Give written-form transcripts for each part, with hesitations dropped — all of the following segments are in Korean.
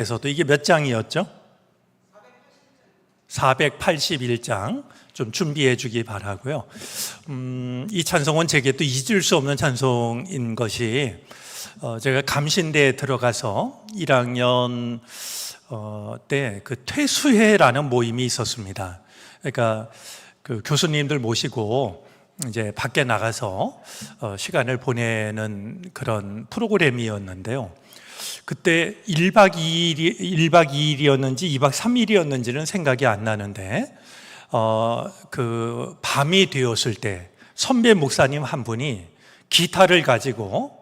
에서도 이게 몇 장이었죠? 481장 좀 준비해 주기 바라고요. 이 찬송은 제게 또 잊을 수 없는 찬송인 것이 제가 감신대에 들어가서 1학년 때 그 퇴수회라는 모임이 있었습니다. 그러니까 그 교수님들 모시고 이제 밖에 나가서 시간을 보내는 그런 프로그램이었는데요. 그때 1박 2일이었는지 2박 3일이었는지는 생각이 안 나는데 그 밤이 되었을 때 선배 목사님 한 분이 기타를 가지고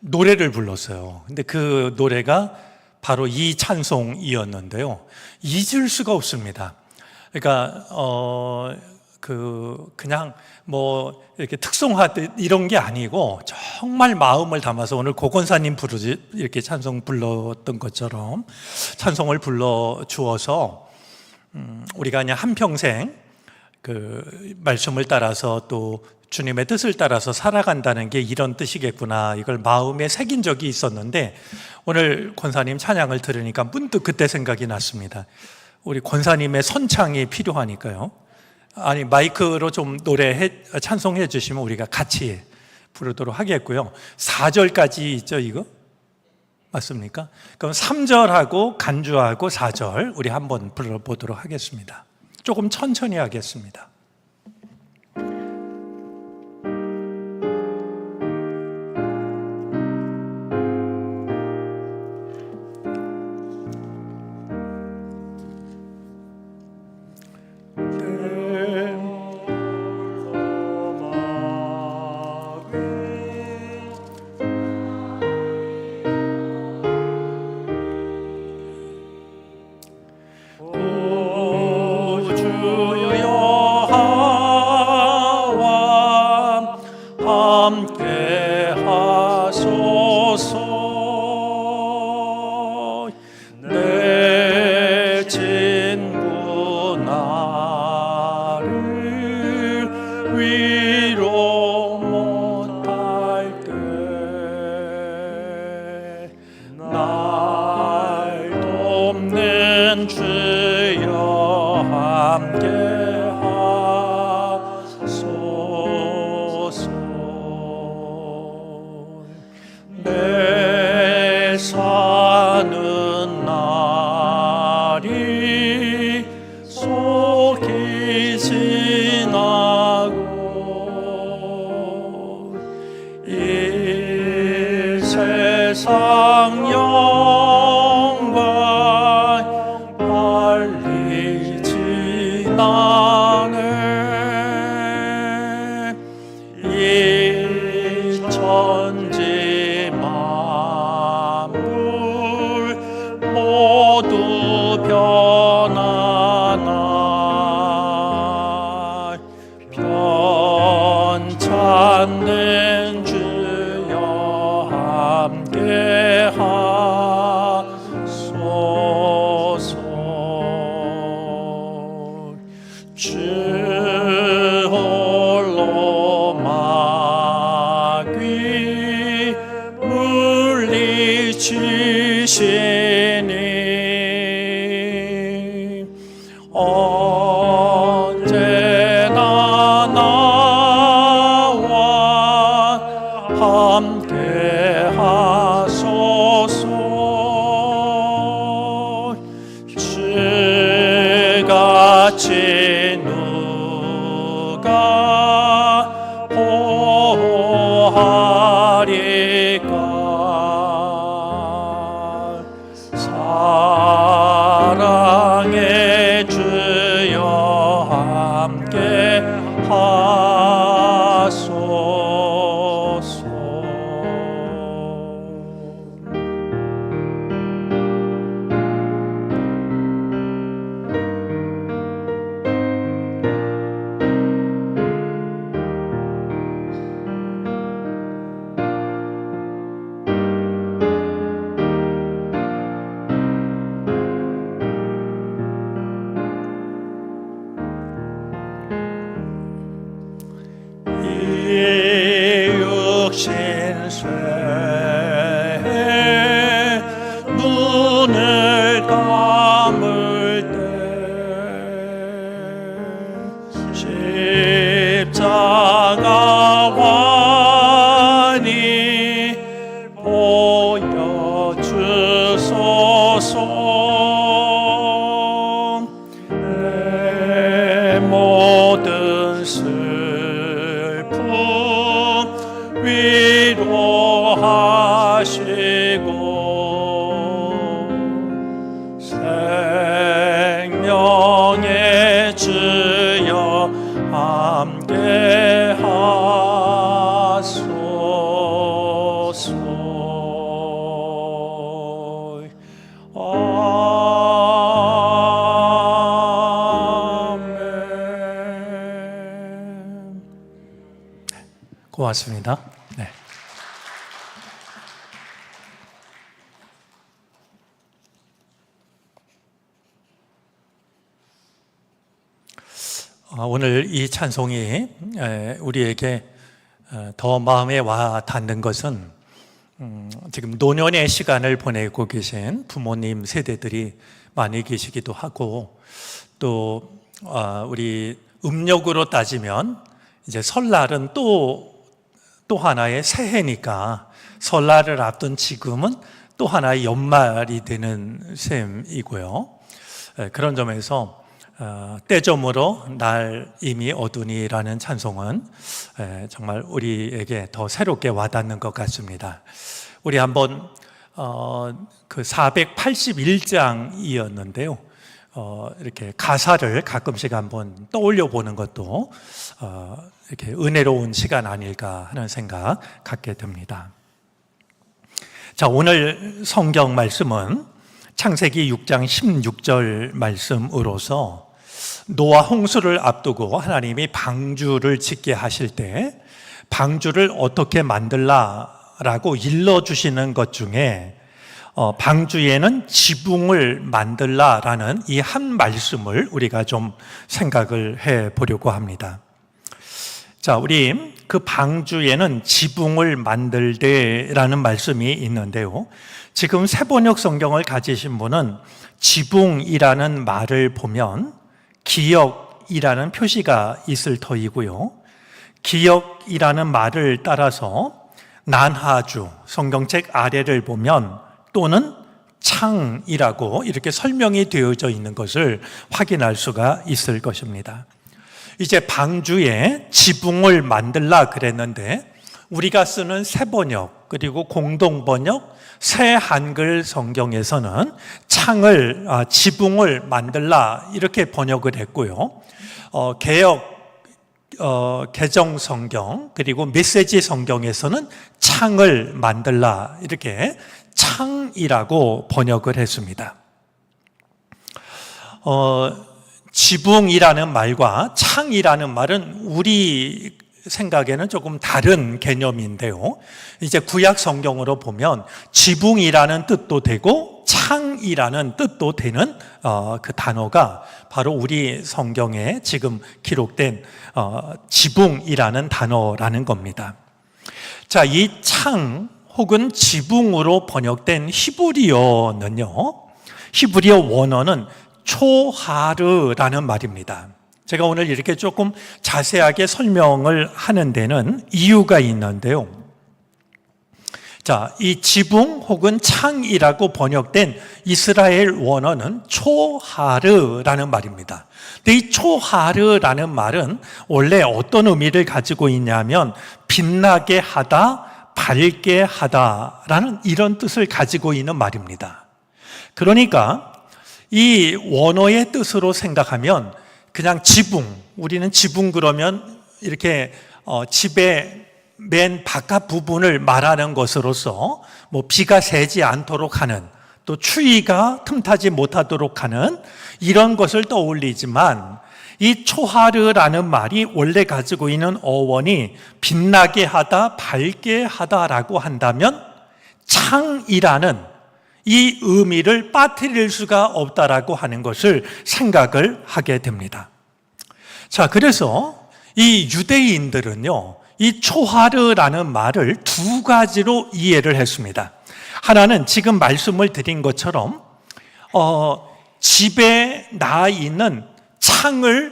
노래를 불렀어요. 근데 그 노래가 바로 이 찬송이었는데요. 잊을 수가 없습니다. 그러니까 그냥 뭐 이렇게 특송하듯 이런 게 아니고 정말 마음을 담아서 오늘 고건사님 부르지 이렇게 찬송 불렀던 것처럼 찬송을 불러 주어서 우리가 그냥 한평생 그 말씀을 따라서 또 주님의 뜻을 따라서 살아간다는 게 이런 뜻이겠구나, 이걸 마음에 새긴 적이 있었는데 오늘 권사님 찬양을 들으니까 문득 그때 생각이 났습니다. 우리 권사님의 선창이 필요하니까요. 아니, 마이크로 좀 찬송해 주시면 우리가 같이 부르도록 하겠고요. 4절까지 있죠, 이거? 맞습니까? 그럼 3절하고 간주하고 4절 우리 한번 불러보도록 하겠습니다. 조금 천천히 하겠습니다. 보호하리까 눈을 감을 때 십자가 환히 보여주소서. 내 모든 슬픔 위로하시고 생명의 주여 함께 하소서. 아멘. 고맙습니다. 네. 오늘 이 찬송이 우리에게 더 마음에 와 닿는 것은 지금 노년의 시간을 보내고 계신 부모님 세대들이 많이 계시기도 하고, 또 우리 음력으로 따지면 이제 설날은 또 하나의 새해니까 설날을 앞둔 지금은 또 하나의 연말이 되는 셈이고요. 그런 점에서 때점으로 날 이미 어두니라는 찬송은 정말 우리에게 더 새롭게 와닿는 것 같습니다. 우리 한번 그 481장이었는데요. 이렇게 가사를 가끔씩 한번 떠올려 보는 것도 이렇게 은혜로운 시간 아닐까 하는 생각 갖게 됩니다. 자, 오늘 성경 말씀은 창세기 6장 16절 말씀으로서 노아 홍수를 앞두고 하나님이 방주를 짓게 하실 때 방주를 어떻게 만들라라고 일러주시는 것 중에 방주에는 지붕을 만들라라는 이 한 말씀을 우리가 좀 생각을 해 보려고 합니다. 자, 우리 그 방주에는 지붕을 만들되라는 말씀이 있는데요. 지금 새번역 성경을 가지신 분은 지붕이라는 말을 보면 기역이라는 표시가 있을 터이고요. 기역이라는 말을 따라서 난하주, 성경책 아래를 보면 또는 창이라고 이렇게 설명이 되어져 있는 것을 확인할 수가 있을 것입니다. 이제 방주에 지붕을 만들라 그랬는데 우리가 쓰는 새번역 그리고 공동번역 새 한글 성경에서는 지붕을 만들라 이렇게 번역을 했고요. 개정 성경 그리고 메시지 성경에서는 창을 만들라 이렇게 창이라고 번역을 했습니다. 지붕이라는 말과 창이라는 말은 우리 생각에는 조금 다른 개념인데요. 이제 구약 성경으로 보면 지붕이라는 뜻도 되고 창이라는 뜻도 되는 그 단어가 바로 우리 성경에 지금 기록된 지붕이라는 단어라는 겁니다. 자, 이 창 혹은 지붕으로 번역된 히브리어는요, 히브리어 원어는 초하르라는 말입니다. 제가 오늘 이렇게 조금 자세하게 설명을 하는 데는 이유가 있는데요. 자, 이 지붕 혹은 창이라고 번역된 이스라엘 원어는 초하르라는 말입니다. 근데 이 초하르라는 말은 원래 어떤 의미를 가지고 있냐면 빛나게 하다, 밝게 하다라는 이런 뜻을 가지고 있는 말입니다. 그러니까 이 원어의 뜻으로 생각하면 그냥 지붕, 우리는 지붕 그러면 이렇게 집의 맨 바깥 부분을 말하는 것으로서 뭐 비가 새지 않도록 하는, 또 추위가 틈타지 못하도록 하는 이런 것을 떠올리지만, 이 초하르라는 말이 원래 가지고 있는 어원이 빛나게 하다, 밝게 하다라고 한다면 창이라는 이 의미를 빠뜨릴 수가 없다라고 하는 것을 생각을 하게 됩니다. 자, 그래서 이 유대인들은요, 이 초하르라는 말을 두 가지로 이해를 했습니다. 하나는 지금 말씀을 드린 것처럼 집에 나 있는 창을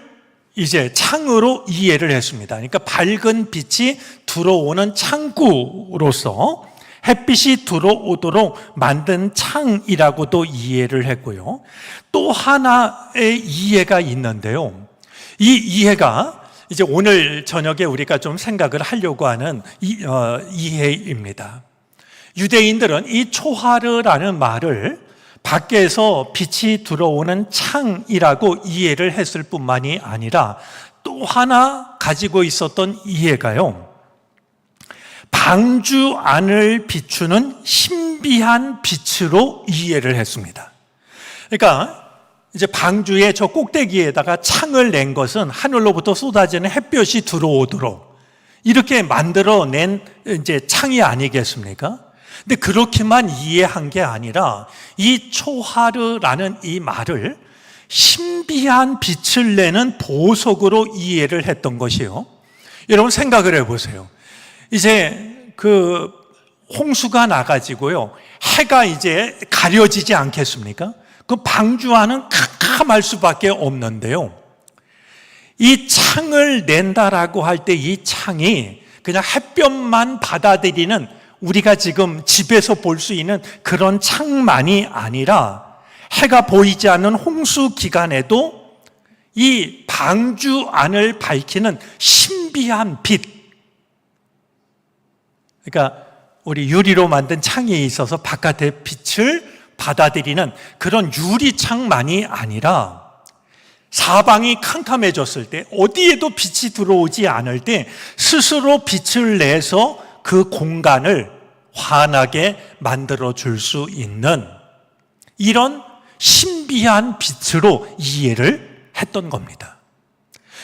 이제 창으로 이해를 했습니다. 그러니까 밝은 빛이 들어오는 창구로서 햇빛이 들어오도록 만든 창이라고도 이해를 했고요. 또 하나의 이해가 있는데요. 이 이해가 이제 오늘 저녁에 우리가 좀 생각을 하려고 하는 이해입니다. 유대인들은 이 초하르라는 말을 밖에서 빛이 들어오는 창이라고 이해를 했을 뿐만이 아니라 또 하나 가지고 있었던 이해가요, 방주 안을 비추는 신비한 빛으로 이해를 했습니다. 그러니까 이제 방주의 저 꼭대기에다가 창을 낸 것은 하늘로부터 쏟아지는 햇볕이 들어오도록 이렇게 만들어낸 이제 창이 아니겠습니까? 근데 그렇게만 이해한 게 아니라 이 초하르라는 이 말을 신비한 빛을 내는 보석으로 이해를 했던 것이요. 여러분 생각을 해보세요. 이제 그 홍수가 나가지고요, 해가 이제 가려지지 않겠습니까? 그 방주와는 캄캄할 수밖에 없는데요. 이 창을 낸다라고 할 때 이 창이 그냥 햇볕만 받아들이는 우리가 지금 집에서 볼 수 있는 그런 창만이 아니라 해가 보이지 않는 홍수 기간에도 이 방주 안을 밝히는 신비한 빛, 그러니까 우리 유리로 만든 창에 있어서 바깥의 빛을 받아들이는 그런 유리창만이 아니라 사방이 캄캄해졌을 때, 어디에도 빛이 들어오지 않을 때 스스로 빛을 내서 그 공간을 환하게 만들어 줄 수 있는 이런 신비한 빛으로 이해를 했던 겁니다.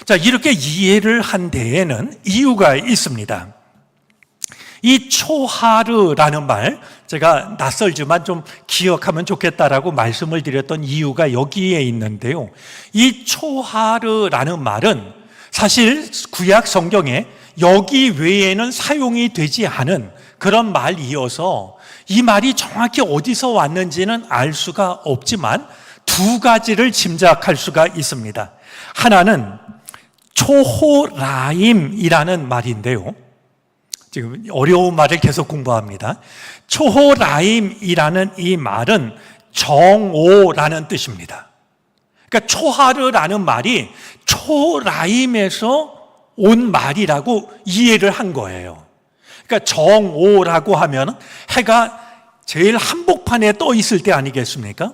자, 이렇게 이해를 한 데에는 이유가 있습니다. 이 초하르라는 말, 제가 낯설지만 좀 기억하면 좋겠다라고 말씀을 드렸던 이유가 여기에 있는데요. 이 초하르라는 말은 사실 구약 성경에 여기 외에는 사용이 되지 않은 그런 말이어서 이 말이 정확히 어디서 왔는지는 알 수가 없지만 두 가지를 짐작할 수가 있습니다. 하나는 초호라임이라는 말인데요. 지금 어려운 말을 계속 공부합니다. 초호라임이라는 이 말은 정오라는 뜻입니다. 그러니까 초하르라는 말이 초라임에서 온 말이라고 이해를 한 거예요. 그러니까 정오라고 하면 해가 제일 한복판에 떠 있을 때 아니겠습니까?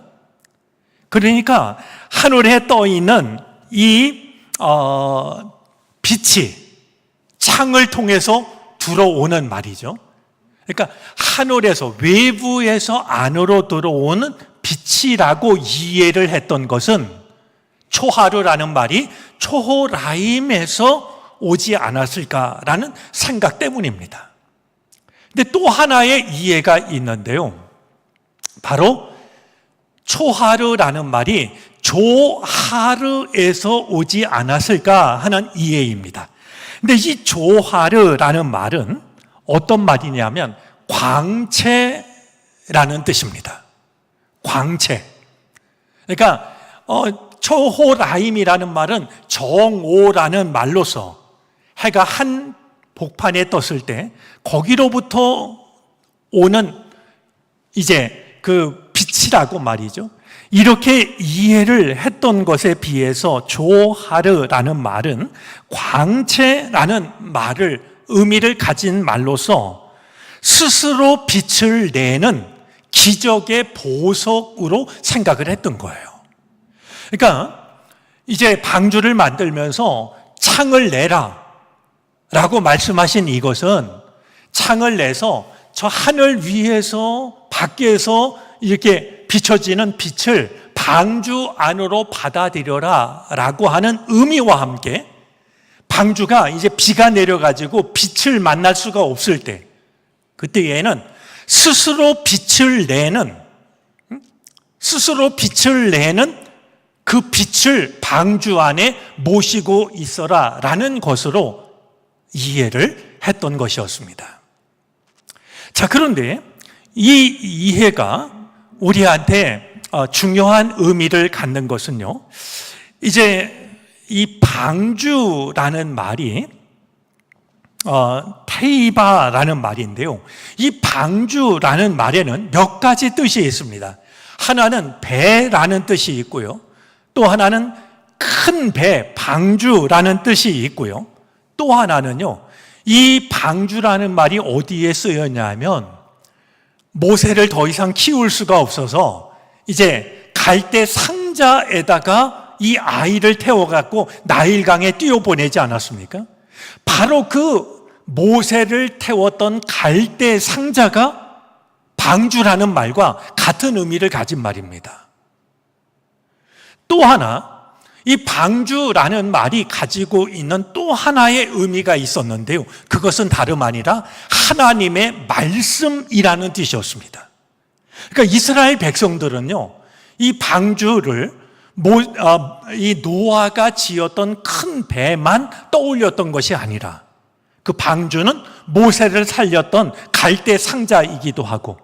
그러니까 하늘에 떠 있는 이 빛이 창을 통해서 들어오는 말이죠. 그러니까 하늘에서, 외부에서 안으로 들어오는 빛이라고 이해를 했던 것은 초하르라는 말이 초호라임에서 오지 않았을까라는 생각 때문입니다. 근데 또 하나의 이해가 있는데요. 바로 초하르라는 말이 조하르에서 오지 않았을까 하는 이해입니다. 근데 이 조하르라는 말은 어떤 말이냐면 광채라는 뜻입니다. 광채. 그러니까 초호라임이라는 말은 정오라는 말로서 해가 한 복판에 떴을 때 거기로부터 오는 이제 그 빛이라고 말이죠. 이렇게 이해를 했던 것에 비해서 조하르라는 말은 광채라는 말을 의미를 가진 말로서 스스로 빛을 내는 기적의 보석으로 생각을 했던 거예요. 그러니까 이제 방주를 만들면서 창을 내라 라고 말씀하신 이것은 창을 내서 저 하늘 위에서 밖에서 이렇게 비춰지는 빛을 방주 안으로 받아들여라 라고 하는 의미와 함께 방주가 이제 비가 내려가지고 빛을 만날 수가 없을 때, 그때에는 스스로 빛을 내는 그 빛을 방주 안에 모시고 있어라 라는 것으로 이해를 했던 것이었습니다. 자, 그런데 이 이해가 우리한테 중요한 의미를 갖는 것은요, 이제 이 방주라는 말이 테이바라는 말인데요, 이 방주라는 말에는 몇 가지 뜻이 있습니다. 하나는 배라는 뜻이 있고요, 또 하나는 큰 배, 방주라는 뜻이 있고요, 또 하나는요, 이 방주라는 말이 어디에 쓰였냐면 모세를 더 이상 키울 수가 없어서 이제 갈대 상자에다가 이 아이를 태워갖고 나일강에 띄워보내지 않았습니까? 바로 그 모세를 태웠던 갈대 상자가 방주라는 말과 같은 의미를 가진 말입니다. 또 하나, 이 방주라는 말이 가지고 있는 또 하나의 의미가 있었는데요, 그것은 다름 아니라 하나님의 말씀이라는 뜻이었습니다. 그러니까 이스라엘 백성들은요, 이 방주를 이 노아가 지었던 큰 배만 떠올렸던 것이 아니라 그 방주는 모세를 살렸던 갈대 상자이기도 하고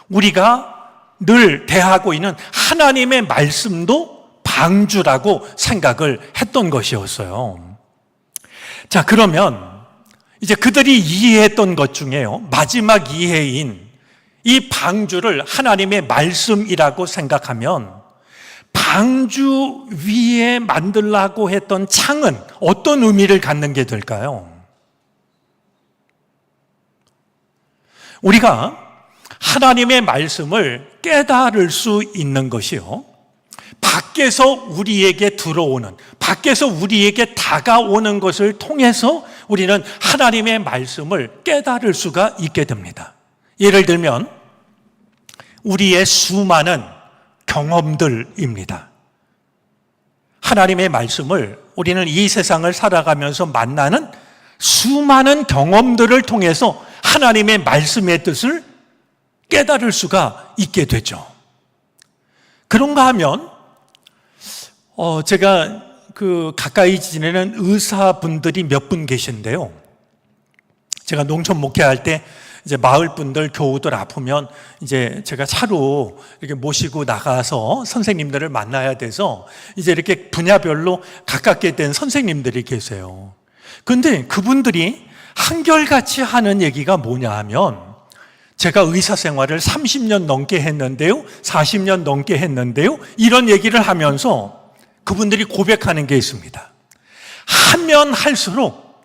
우리가 늘 대하고 있는 하나님의 말씀도 방주라고 생각을 했던 것이었어요. 자, 그러면 이제 그들이 이해했던 것 중에요, 마지막 이해인 이 방주를 하나님의 말씀이라고 생각하면 방주 위에 만들라고 했던 창은 어떤 의미를 갖는 게 될까요? 우리가 하나님의 말씀을 깨달을 수 있는 것이요, 밖에서 우리에게 들어오는, 밖에서 우리에게 다가오는 것을 통해서 우리는 하나님의 말씀을 깨달을 수가 있게 됩니다. 예를 들면 우리의 수많은 경험들입니다. 하나님의 말씀을 우리는 이 세상을 살아가면서 만나는 수많은 경험들을 통해서 하나님의 말씀의 뜻을 깨달을 수가 있게 되죠. 그런가 하면 제가 가까이 지내는 의사분들이 몇 분 계신데요, 제가 농촌 목회할 때 이제 마을 분들, 교우들 아프면 이제 제가 차로 이렇게 모시고 나가서 선생님들을 만나야 돼서 이제 이렇게 분야별로 가깝게 된 선생님들이 계세요. 근데 그분들이 한결같이 하는 얘기가 뭐냐 하면, 제가 의사 생활을 30년 넘게 했는데요, 40년 넘게 했는데요, 이런 얘기를 하면서 그분들이 고백하는 게 있습니다. 하면 할수록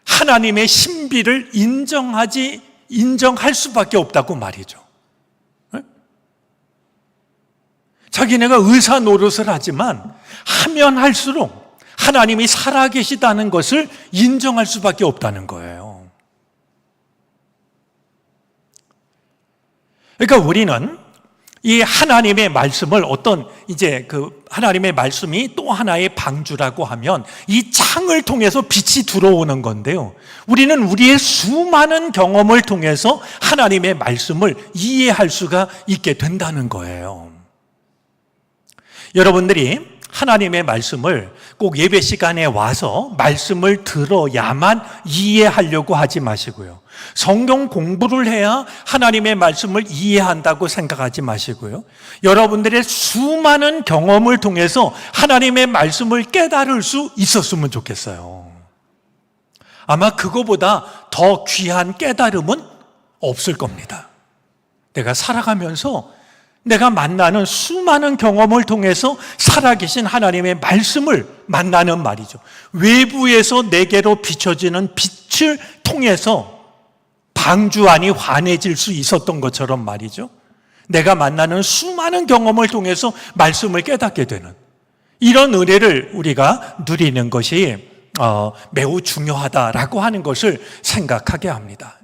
하나님의 신비를 인정할 수밖에 없다고 말이죠. 자기네가 의사 노릇을 하지만 하면 할수록 하나님이 살아계시다는 것을 인정할 수밖에 없다는 거예요. 그러니까 우리는 이 하나님의 말씀을 하나님의 말씀이 또 하나의 방주라고 하면 이 창을 통해서 빛이 들어오는 건데요, 우리는 우리의 수많은 경험을 통해서 하나님의 말씀을 이해할 수가 있게 된다는 거예요. 여러분들이 하나님의 말씀을 꼭 예배 시간에 와서 말씀을 들어야만 이해하려고 하지 마시고요, 성경 공부를 해야 하나님의 말씀을 이해한다고 생각하지 마시고요, 여러분들의 수많은 경험을 통해서 하나님의 말씀을 깨달을 수 있었으면 좋겠어요. 아마 그거보다 더 귀한 깨달음은 없을 겁니다. 내가 살아가면서 내가 만나는 수많은 경험을 통해서 살아계신 하나님의 말씀을 만나는 말이죠. 외부에서 내게로 비춰지는 빛을 통해서 방주 안이 환해질 수 있었던 것처럼 말이죠, 내가 만나는 수많은 경험을 통해서 말씀을 깨닫게 되는 이런 은혜를 우리가 누리는 것이 매우 중요하다라고 하는 것을 생각하게 합니다.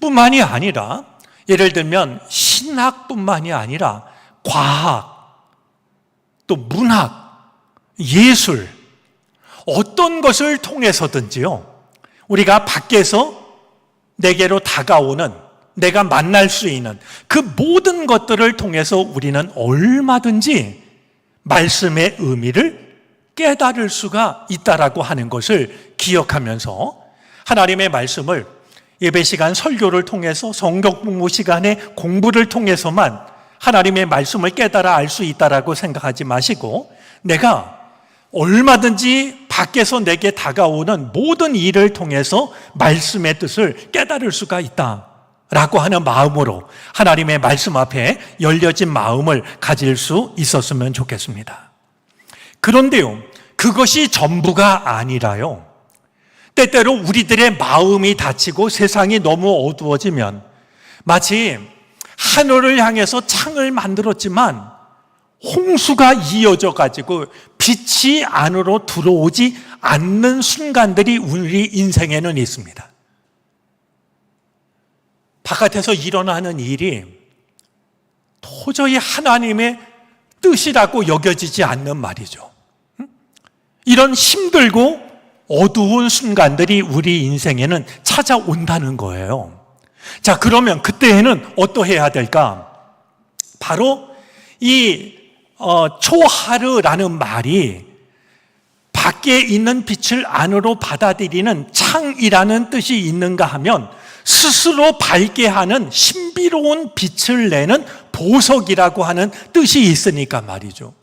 뿐만이 아니라 예를 들면 신학뿐만이 아니라 과학, 또 문학, 예술, 어떤 것을 통해서든지요, 우리가 밖에서 내게로 다가오는, 내가 만날 수 있는 그 모든 것들을 통해서 우리는 얼마든지 말씀의 의미를 깨달을 수가 있다라고 하는 것을 기억하면서 하나님의 말씀을 예배 시간 설교를 통해서 성경 공부 시간에 공부를 통해서만 하나님의 말씀을 깨달아 알 수 있다라고 생각하지 마시고 내가 얼마든지 밖에서 내게 다가오는 모든 일을 통해서 말씀의 뜻을 깨달을 수가 있다라고 하는 마음으로 하나님의 말씀 앞에 열려진 마음을 가질 수 있었으면 좋겠습니다. 그런데요, 그것이 전부가 아니라요, 때때로 우리들의 마음이 닫히고 세상이 너무 어두워지면 마치 하늘을 향해서 창을 만들었지만 홍수가 이어져 가지고 빛이 안으로 들어오지 않는 순간들이 우리 인생에는 있습니다. 바깥에서 일어나는 일이 도저히 하나님의 뜻이라고 여겨지지 않는 말이죠. 이런 힘들고 어두운 순간들이 우리 인생에는 찾아온다는 거예요. 자, 그러면 그때에는 어떠해야 될까? 바로 이 초하르라는 말이 밖에 있는 빛을 안으로 받아들이는 창이라는 뜻이 있는가 하면 스스로 밝게 하는 신비로운 빛을 내는 보석이라고 하는 뜻이 있으니까 말이죠.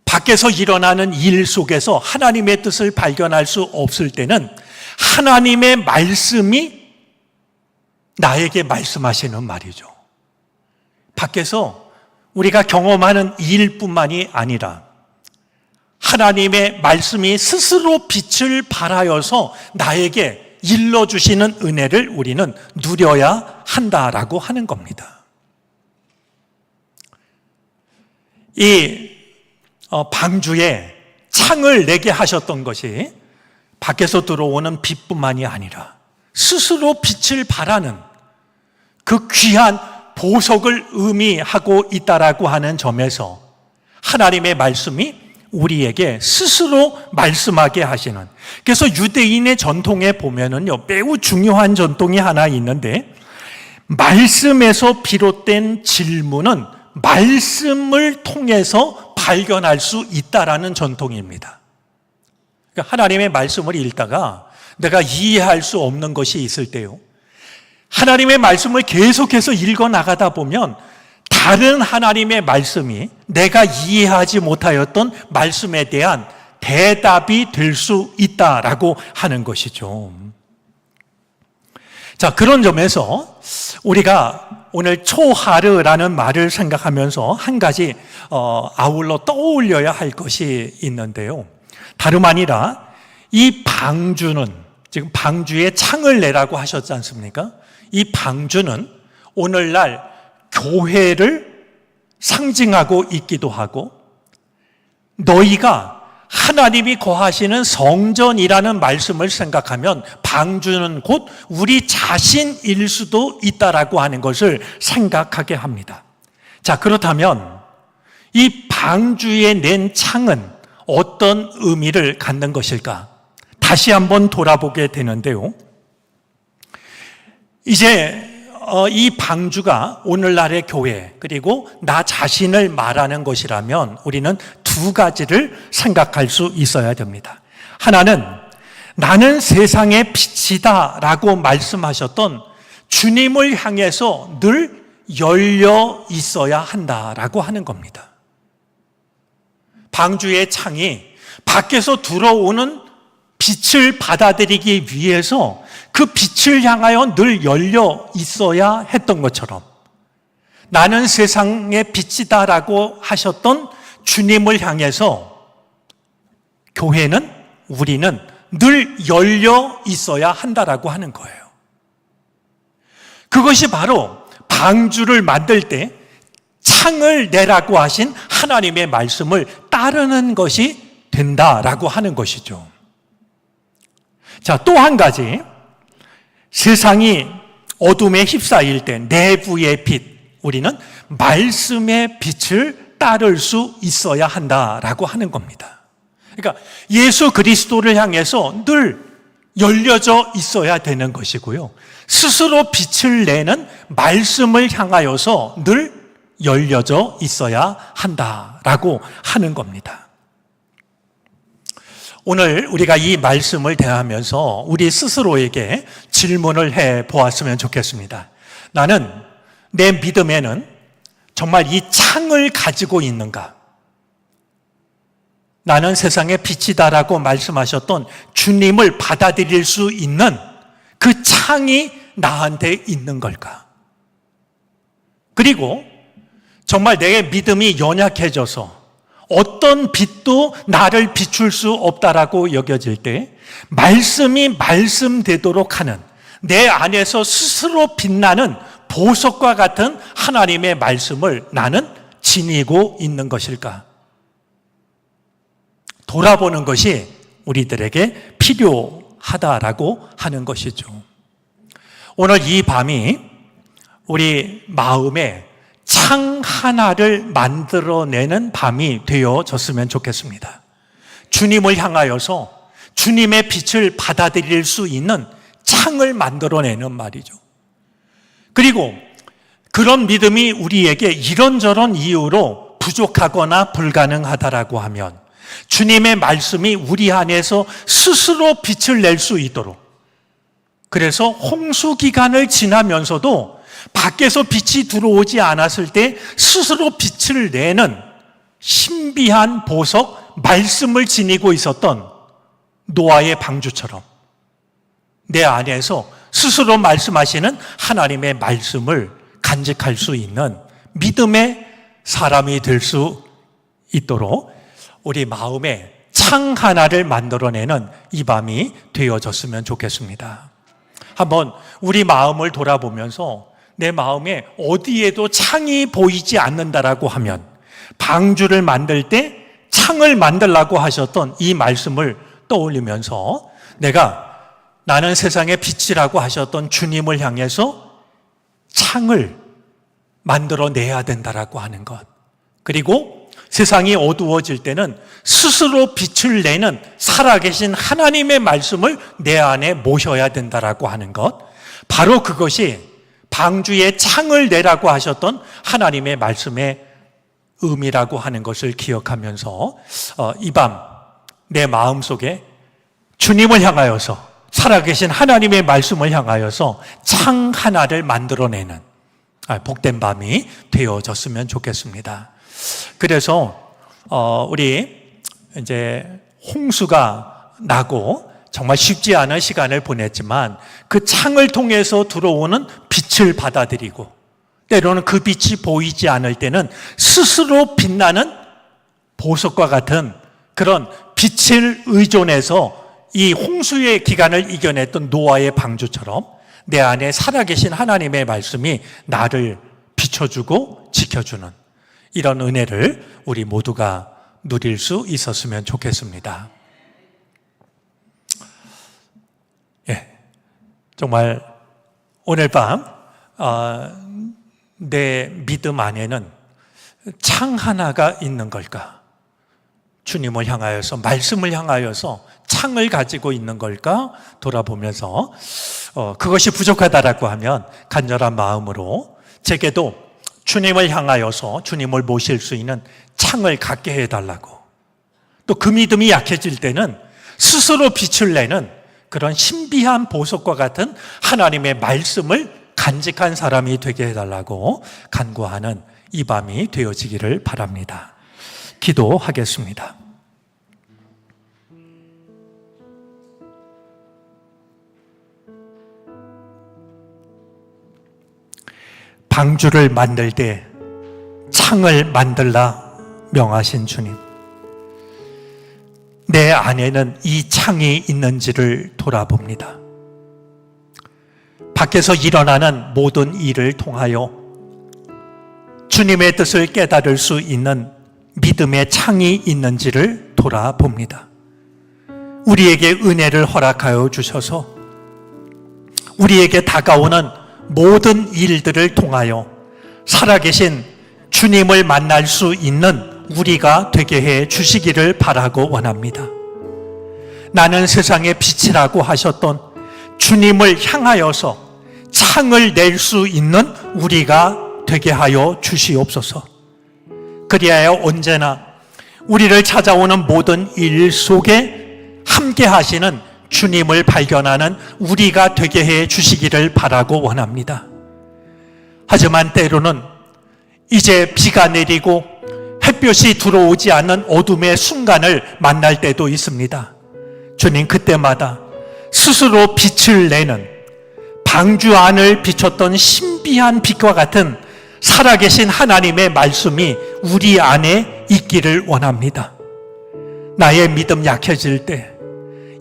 밖에서 일어나는 일 속에서 하나님의 뜻을 발견할 수 없을 때는 하나님의 말씀이 나에게 말씀하시는 말이죠. 밖에서 우리가 경험하는 일뿐만이 아니라 하나님의 말씀이 스스로 빛을 발하여서 나에게 일러주시는 은혜를 우리는 누려야 한다라고 하는 겁니다. 이 방주에 창을 내게 하셨던 것이 밖에서 들어오는 빛뿐만이 아니라 스스로 빛을 발하는 그 귀한 보석을 의미하고 있다라고 하는 점에서 하나님의 말씀이 우리에게 스스로 말씀하게 하시는, 그래서 유대인의 전통에 보면은요, 매우 중요한 전통이 하나 있는데 말씀에서 비롯된 질문은 말씀을 통해서 발견할 수 있다라는 전통입니다. 그러니까 하나님의 말씀을 읽다가 내가 이해할 수 없는 것이 있을 때요, 하나님의 말씀을 계속해서 읽어 나가다 보면 다른 하나님의 말씀이 내가 이해하지 못하였던 말씀에 대한 대답이 될 수 있다라고 하는 것이죠. 자, 그런 점에서 우리가 오늘 초하르라는 말을 생각하면서 한 가지 아울러 떠올려야 할 것이 있는데요, 다름 아니라 이 방주는, 지금 방주에 창을 내라고 하셨지 않습니까? 이 방주는 오늘날 교회를 상징하고 있기도 하고, 너희가 하나님이 거하시는 성전이라는 말씀을 생각하면 방주는 곧 우리 자신일 수도 있다라고 하는 것을 생각하게 합니다. 자, 그렇다면 이 방주에 낸 창은 어떤 의미를 갖는 것일까? 다시 한번 돌아보게 되는데요, 이제 이 방주가 오늘날의 교회 그리고 나 자신을 말하는 것이라면 우리는 두 가지를 생각할 수 있어야 됩니다. 하나는 나는 세상의 빛이다 라고 말씀하셨던 주님을 향해서 늘 열려 있어야 한다라고 하는 겁니다. 방주의 창이 밖에서 들어오는 빛을 받아들이기 위해서 그 빛을 향하여 늘 열려 있어야 했던 것처럼 나는 세상의 빛이다라고 하셨던 주님을 향해서 교회는, 우리는 늘 열려 있어야 한다라고 하는 거예요. 그것이 바로 방주를 만들 때 창을 내라고 하신 하나님의 말씀을 따르는 것이 된다라고 하는 것이죠. 자, 또 한 가지, 세상이 어둠에 휩싸일 때 내부의 빛, 우리는 말씀의 빛을 따를 수 있어야 한다라고 하는 겁니다. 그러니까 예수 그리스도를 향해서 늘 열려져 있어야 되는 것이고요, 스스로 빛을 내는 말씀을 향하여서 늘 열려져 있어야 한다라고 하는 겁니다. 오늘 우리가 이 말씀을 대하면서 우리 스스로에게 질문을 해 보았으면 좋겠습니다. 나는 내 믿음에는 정말 이 창을 가지고 있는가? 나는 세상의 빛이다라고 말씀하셨던 주님을 받아들일 수 있는 그 창이 나한테 있는 걸까? 그리고 정말 내 믿음이 연약해져서 어떤 빛도 나를 비출 수 없다라고 여겨질 때 말씀이 말씀되도록 하는 내 안에서 스스로 빛나는 보석과 같은 하나님의 말씀을 나는 지니고 있는 것일까? 돌아보는 것이 우리들에게 필요하다라고 하는 것이죠. 오늘 이 밤이 우리 마음에 창 하나를 만들어내는 밤이 되어졌으면 좋겠습니다. 주님을 향하여서 주님의 빛을 받아들일 수 있는 창을 만들어내는 말이죠. 그리고 그런 믿음이 우리에게 이런저런 이유로 부족하거나 불가능하다라고 하면 주님의 말씀이 우리 안에서 스스로 빛을 낼 수 있도록, 그래서 홍수 기간을 지나면서도 밖에서 빛이 들어오지 않았을 때 스스로 빛을 내는 신비한 보석, 말씀을 지니고 있었던 노아의 방주처럼 내 안에서 스스로 말씀하시는 하나님의 말씀을 간직할 수 있는 믿음의 사람이 될 수 있도록 우리 마음에 창 하나를 만들어내는 이 밤이 되어졌으면 좋겠습니다. 한번 우리 마음을 돌아보면서 내 마음에 어디에도 창이 보이지 않는다라고 하면 방주를 만들 때 창을 만들라고 하셨던 이 말씀을 떠올리면서 나는 세상의 빛이라고 하셨던 주님을 향해서 창을 만들어내야 된다라고 하는 것, 그리고 세상이 어두워질 때는 스스로 빛을 내는 살아계신 하나님의 말씀을 내 안에 모셔야 된다라고 하는 것, 바로 그것이 방주에 창을 내라고 하셨던 하나님의 말씀의 의미라고 하는 것을 기억하면서 이 밤 내 마음속에 주님을 향하여서 살아계신 하나님의 말씀을 향하여서 창 하나를 만들어내는 복된 밤이 되어졌으면 좋겠습니다. 그래서 우리 이제 홍수가 나고 정말 쉽지 않은 시간을 보냈지만 그 창을 통해서 들어오는 빛을 받아들이고 때로는 그 빛이 보이지 않을 때는 스스로 빛나는 보석과 같은 그런 빛을 의존해서 이 홍수의 기간을 이겨냈던 노아의 방주처럼 내 안에 살아계신 하나님의 말씀이 나를 비춰주고 지켜주는 이런 은혜를 우리 모두가 누릴 수 있었으면 좋겠습니다. 정말 오늘 밤 내 믿음 안에는 창 하나가 있는 걸까? 주님을 향하여서, 말씀을 향하여서 창을 가지고 있는 걸까? 돌아보면서 그것이 부족하다라고 하면 간절한 마음으로 제게도 주님을 향하여서 주님을 모실 수 있는 창을 갖게 해달라고, 또 그 믿음이 약해질 때는 스스로 빛을 내는 그런 신비한 보석과 같은 하나님의 말씀을 간직한 사람이 되게 해달라고 간구하는 이 밤이 되어지기를 바랍니다. 기도하겠습니다. 방주를 만들 때 창을 만들라 명하신 주님, 내 안에는 이 창이 있는지를 돌아봅니다. 밖에서 일어나는 모든 일을 통하여 주님의 뜻을 깨달을 수 있는 믿음의 창이 있는지를 돌아봅니다. 우리에게 은혜를 허락하여 주셔서 우리에게 다가오는 모든 일들을 통하여 살아계신 주님을 만날 수 있는 우리가 되게 해 주시기를 바라고 원합니다. 나는 세상의 빛이라고 하셨던 주님을 향하여서 창을 낼 수 있는 우리가 되게 하여 주시옵소서. 그리하여 언제나 우리를 찾아오는 모든 일 속에 함께 하시는 주님을 발견하는 우리가 되게 해 주시기를 바라고 원합니다. 하지만 때로는 이제 비가 내리고 햇볕이 들어오지 않는 어둠의 순간을 만날 때도 있습니다. 주님 그때마다 스스로 빛을 내는 방주 안을 비췄던 신비한 빛과 같은 살아계신 하나님의 말씀이 우리 안에 있기를 원합니다. 나의 믿음 약해질 때,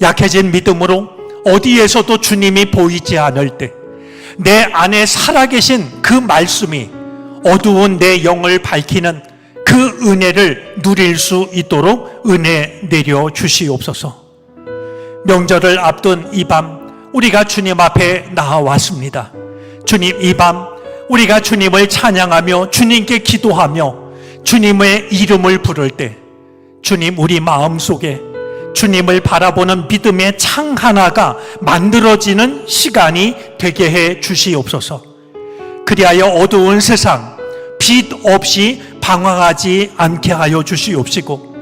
약해진 믿음으로 어디에서도 주님이 보이지 않을 때, 내 안에 살아계신 그 말씀이 어두운 내 영을 밝히는 그 은혜를 누릴 수 있도록 은혜 내려 주시옵소서. 명절을 앞둔 이 밤 우리가 주님 앞에 나와왔습니다. 주님, 이 밤 우리가 주님을 찬양하며 주님께 기도하며 주님의 이름을 부를 때 주님, 우리 마음속에 주님을 바라보는 믿음의 창 하나가 만들어지는 시간이 되게 해 주시옵소서. 그리하여 어두운 세상 빛 없이 방황하지 않게 하여 주시옵시고,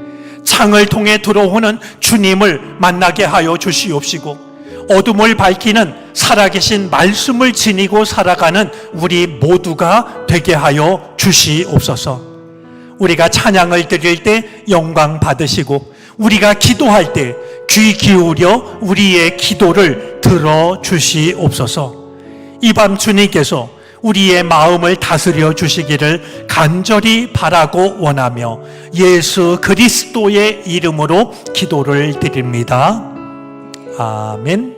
창을 통해 들어오는 주님을 만나게 하여 주시옵시고, 어둠을 밝히는 살아계신 말씀을 지니고 살아가는 우리 모두가 되게 하여 주시옵소서. 우리가 찬양을 드릴 때 영광 받으시고, 우리가 기도할 때 귀 기울여 우리의 기도를 들어주시옵소서. 이 밤 주님께서 우리의 마음을 다스려 주시기를 간절히 바라고 원하며 예수 그리스도의 이름으로 기도를 드립니다. 아멘.